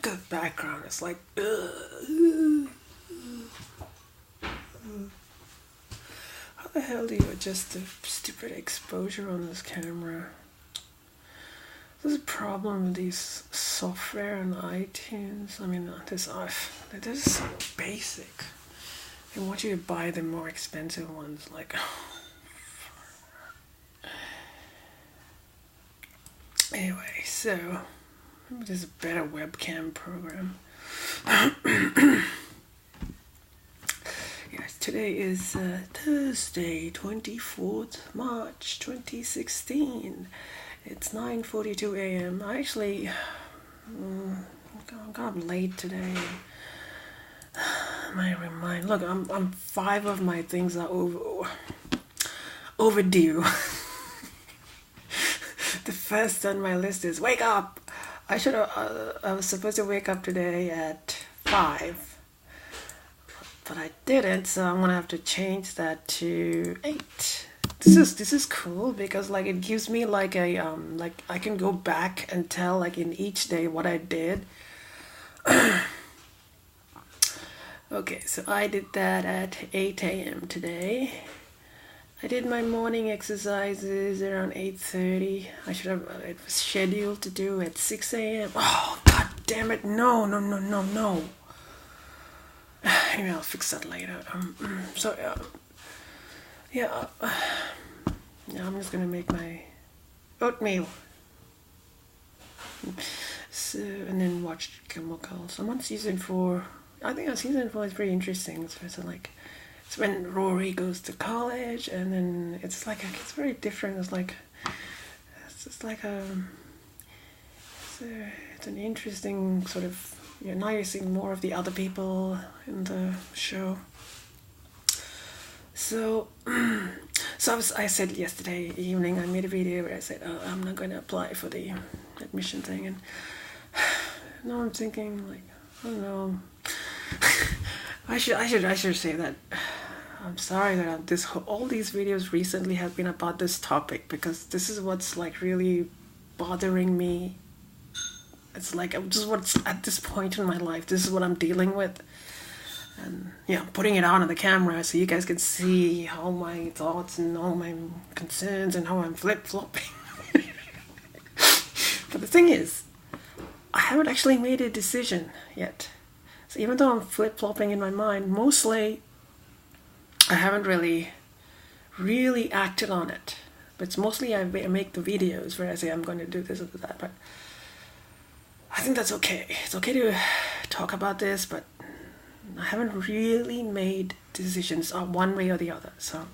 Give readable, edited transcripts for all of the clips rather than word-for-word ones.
the background. It's like, ugh. How the hell do you adjust the stupid exposure on this camera? There's a problem with these software on iTunes. I mean, they're so basic. They want you to buy the more expensive ones. Like, anyway, so maybe there's a better webcam program. Yes, today is Thursday, 24th March 2016. It's 9:42 a.m. I actually got up late today. My remind. Look, I'm 5 of my things are overdue. The first on my list is wake up. I was supposed to wake up today at 5, but I didn't, so I'm gonna have to change that to 8. This is cool because like it gives me like a like I can go back and tell like in each day what I did. Okay, so I did that at 8 a.m. today. I did my morning exercises around 8:30. It was scheduled to do at 6 a.m. Oh, god damn it, no. Anyway, I'll fix that later. I'm just gonna make my oatmeal. So, and then watch Chemicals. I'm on season 4. I think season 4 is pretty interesting. It's when Rory goes to college, and then it's very different. It's an interesting sort of, now you're seeing more of the other people in the show. So I said yesterday evening, I made a video where I said, I'm not going to apply for the admission thing, and now I'm thinking like, I don't know. I should say that I'm sorry that all these videos recently have been about this topic, because this is what's like really bothering me. It's like just what's at this point in my life. This is what I'm dealing with, and I'm putting it on the camera so you guys can see all my thoughts and all my concerns and how I'm flip-flopping. But the thing is, I haven't actually made a decision yet. So even though I'm flip-flopping in my mind, mostly I haven't really acted on it. But it's mostly I make the videos where I say I'm going to do this or that. But I think that's okay. It's okay to talk about this, but I haven't really made decisions one way or the other. So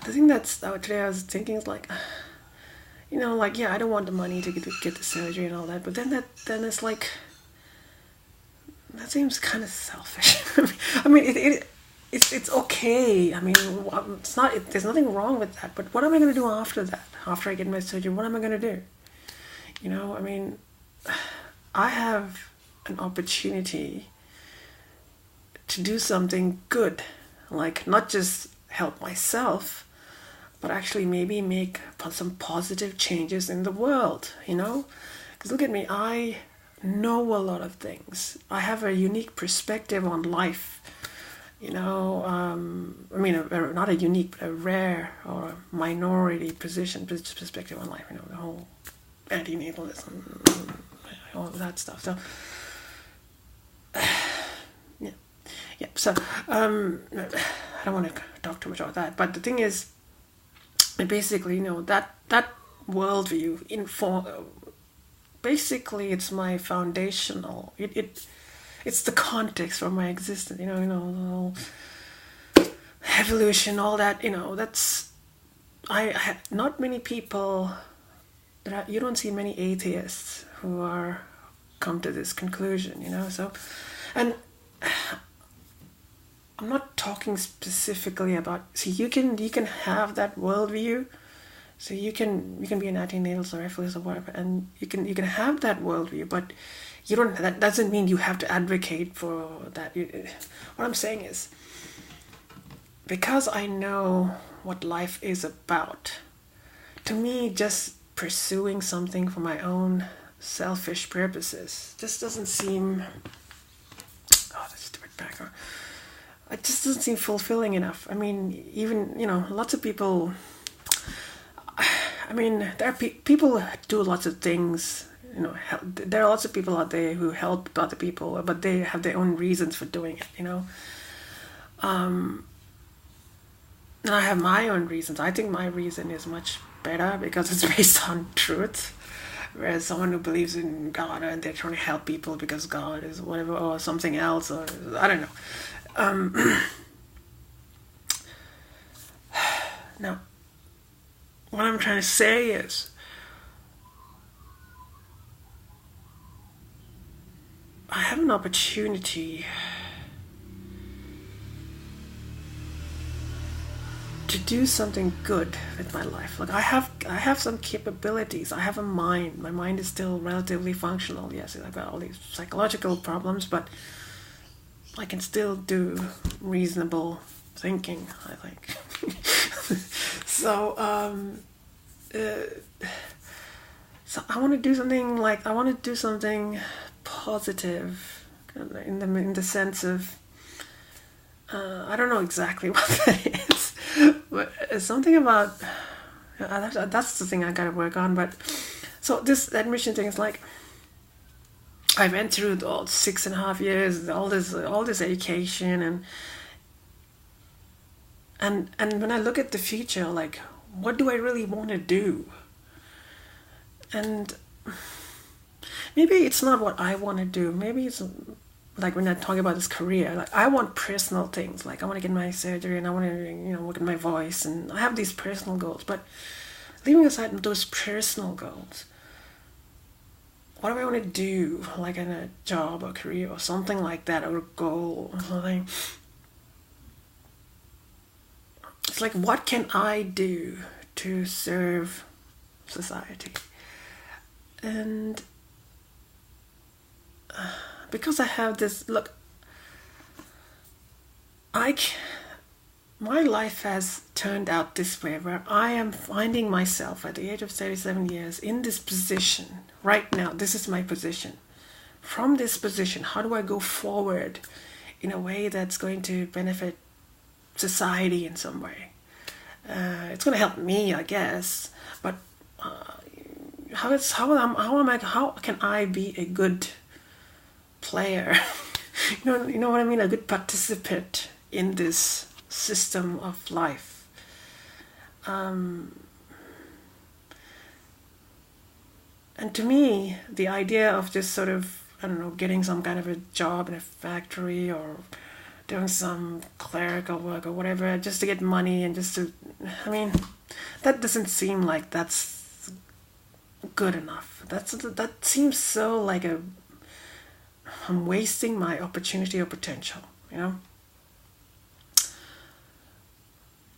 the thing today I was thinking is like, I don't want the money to get the surgery and all that. But then it's like, that seems kind of selfish. I mean, it's okay. I mean, it's not. There's nothing wrong with that. But what am I going to do after that? After I get my surgery, what am I going to do? I mean, I have an opportunity to do something good, like not just help myself, but actually maybe make some positive changes in the world. Because look at me, I know a lot of things. I have a unique perspective on life. Not a unique, but a rare or a minority perspective on life. The whole antinatalism, all of that stuff. So, yeah. So, I don't want to talk too much about that. But the thing is, basically, that worldview basically, it's my foundational. It's the context for my existence. The whole evolution, all that. That's not many people. You don't see many atheists who are come to this conclusion. So, and I'm not talking specifically about. See, you can have that worldview. So you can be an antinatalist or atheist or whatever, and you can have that worldview, but you don't. That doesn't mean you have to advocate for that. What I'm saying is, because I know what life is about, to me, just pursuing something for my own selfish purposes. Just doesn't seem. Oh, that stupid background. It just doesn't seem fulfilling enough. I mean, even, lots of people. I mean, there are people do lots of things. There are lots of people out there who help other people, but they have their own reasons for doing it. And I have my own reasons. I think my reason is much better because it's based on truth. Whereas someone who believes in God and they're trying to help people because God is whatever or something else, or I don't know. Now, what I'm trying to say is, I have an opportunity to do something good with my life. Like I have some capabilities. I have a mind. My mind is still relatively functional. Yes, I've got all these psychological problems, but I can still do reasonable thinking, I think. So I want to do something positive, in the sense of I don't know exactly what that is, but it's something about that's the thing I gotta work on. But so this admission thing is like, I went through all 6.5 years, all this education, and when I look at the future, like, what do I really want to do? And maybe it's not what I want to do. Maybe it's like when I talk about this career, like I want personal things. Like I want to get my surgery and I want to, work at my voice, and I have these personal goals. But leaving aside those personal goals, what do I want to do? Like in a job or career or something like that, or a goal or something. It's like, what can I do to serve society? And because I have this, look, my life has turned out this way, where I am finding myself at the age of 37 years in this position right now. This is my position. From this position, how do I go forward in a way that's going to benefit society in some way? It's going to help me, I guess, but how can I be a good player? you know what I mean? A good participant in this system of life. And to me, the idea of just sort of, I don't know, getting some kind of a job in a factory or doing some clerical work or whatever just to get money and just to, that doesn't seem like that's good enough. That seems so like I'm wasting my opportunity or potential,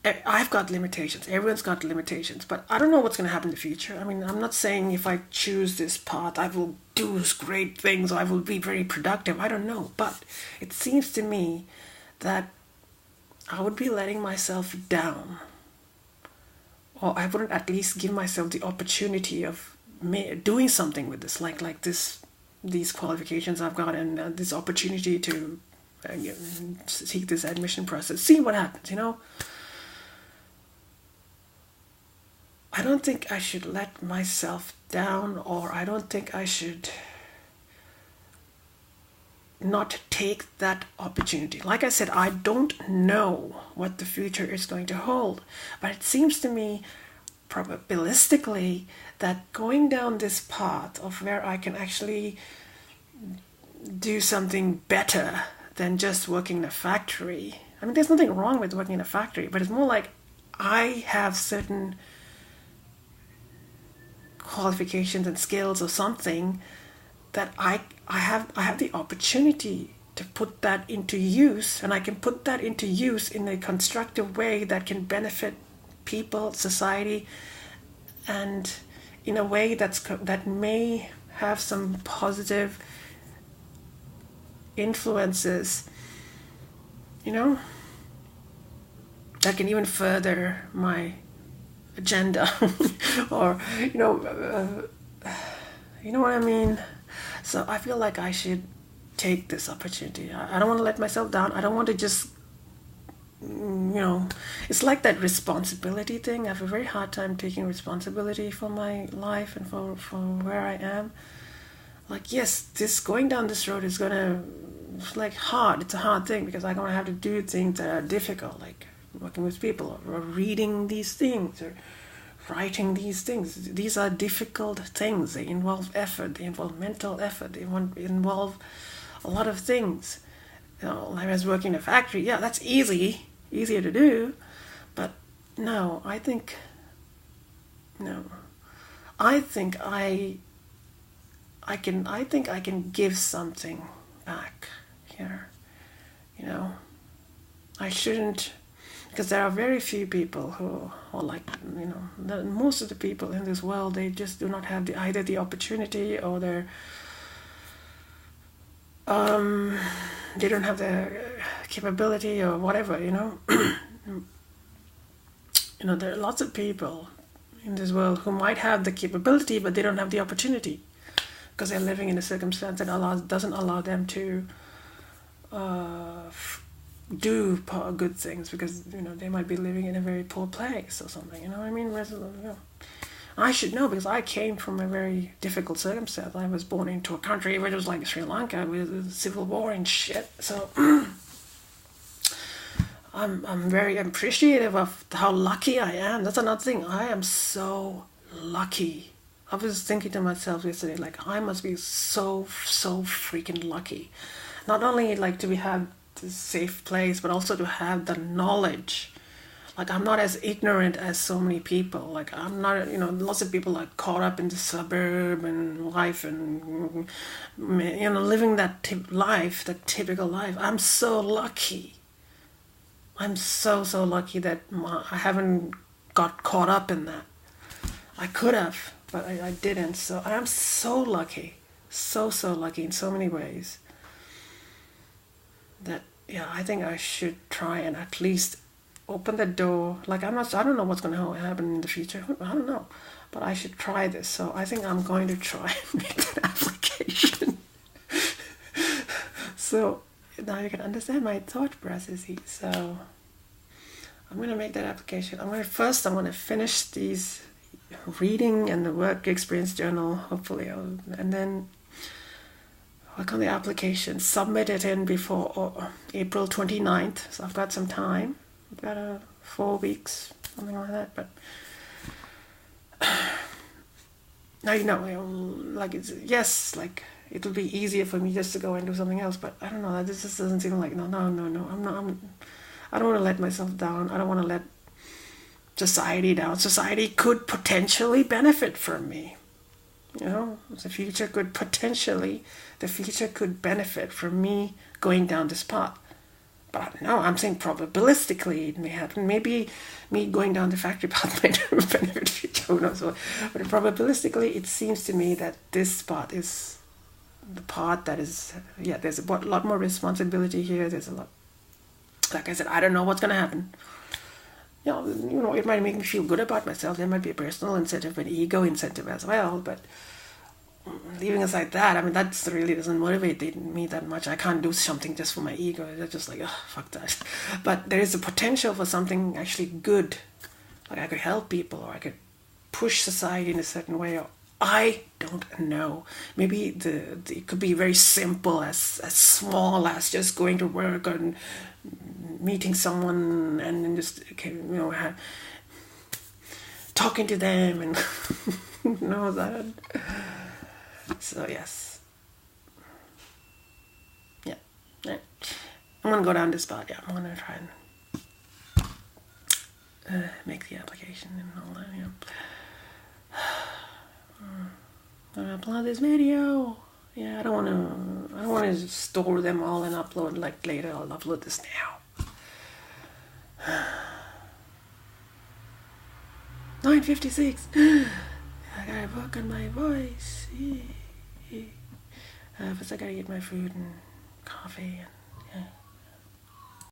I've got limitations. Everyone's got limitations, but I don't know what's going to happen in the future. I'm not saying if I choose this path, I will do great things or I will be very productive. I don't know, but it seems to me that I would be letting myself down, or I wouldn't at least give myself the opportunity of doing something with this, like these qualifications I've got, and this opportunity to seek this admission process, see what happens, I don't think I should let myself down, or I don't think I should not take that opportunity. Like I said, I don't know what the future is going to hold, but it seems to me probabilistically that going down this path of where I can actually do something better than just working in a factory. There's nothing wrong with working in a factory, but it's more like I have certain qualifications and skills or something that I have the opportunity to put that into use, and I can put that into use in a constructive way that can benefit people, society, and in a way that may have some positive influences, that can even further my agenda or You know what I mean? So I feel like I should take this opportunity. I don't want to let myself down. I don't want to just, it's like that responsibility thing. I have a very hard time taking responsibility for my life and for where I am. Like, yes, this going down this road is gonna, it's like hard. It's a hard thing because I'm gonna have to do things that are difficult, like working with people or reading these things or writing these things. These are difficult things. They involve effort. They involve mental effort. They involve a lot of things. Like I was working in a factory. Yeah, that's easier to do. But no, I think I can give something back here. I shouldn't, because there are very few people who are like, most of the people in this world, they just do not have either the opportunity or they don't have the capability or whatever. There are lots of people in this world who might have the capability, but they don't have the opportunity because they're living in a circumstance that doesn't allow them to do good things, because they might be living in a very poor place or something. You know what I mean? I should know because I came from a very difficult circumstance. I was born into a country where it was like Sri Lanka with a civil war and shit. So I'm very appreciative of how lucky I am. That's another thing. I am so lucky. I was thinking to myself yesterday, like, I must be so freaking lucky. Not only like to have this safe place, but also to have the knowledge. Like, I'm not as ignorant as so many people. Like, I'm not, lots of people are caught up in the suburb and life and, living that life, that typical life. I'm so lucky. I'm so lucky that I haven't got caught up in that. I could have, but I didn't. So I'm so lucky. So lucky in so many ways. That, I think I should try and at least open the door. Like, I don't know what's going to happen in the future. I don't know. But I should try this. So I think I'm going to try and make that application. So now you can understand my thought processes. So I'm going to make that application. I'm going to finish these reading and the work experience journal, hopefully. And then work on the application, submit it in before April 29th. So I've got some time. I've got 4 weeks, something like that. But now like it'll be easier for me just to go and do something else. But I don't know. This just doesn't seem like no. I don't want to let myself down. I don't want to let society down. Society could potentially benefit from me. The future could benefit from me going down this path. But no, I'm saying probabilistically it may happen. Maybe me going down the factory path might benefit the future. Who knows what? But probabilistically, it seems to me that this path is the path that is, there's a lot more responsibility here. There's a lot, like I said, I don't know what's going to happen. It might make me feel good about myself. There might be a personal incentive, an ego incentive as well. But leaving aside that, that really doesn't motivate me that much. I can't do something just for my ego. It's just like, fuck that. But there is a potential for something actually good. Like, I could help people, or I could push society in a certain way. Or I don't know. Maybe it could be very simple, as small as just going to work and meeting someone and then just talking to them and that. So yes, yeah. I'm gonna go down this path. Yeah, I'm gonna try and make the application and all that. I'm gonna upload this video. Yeah, I don't want to store them all and upload like later. I'll upload this now. 9:56. I gotta work on my voice. First I gotta get my food and coffee and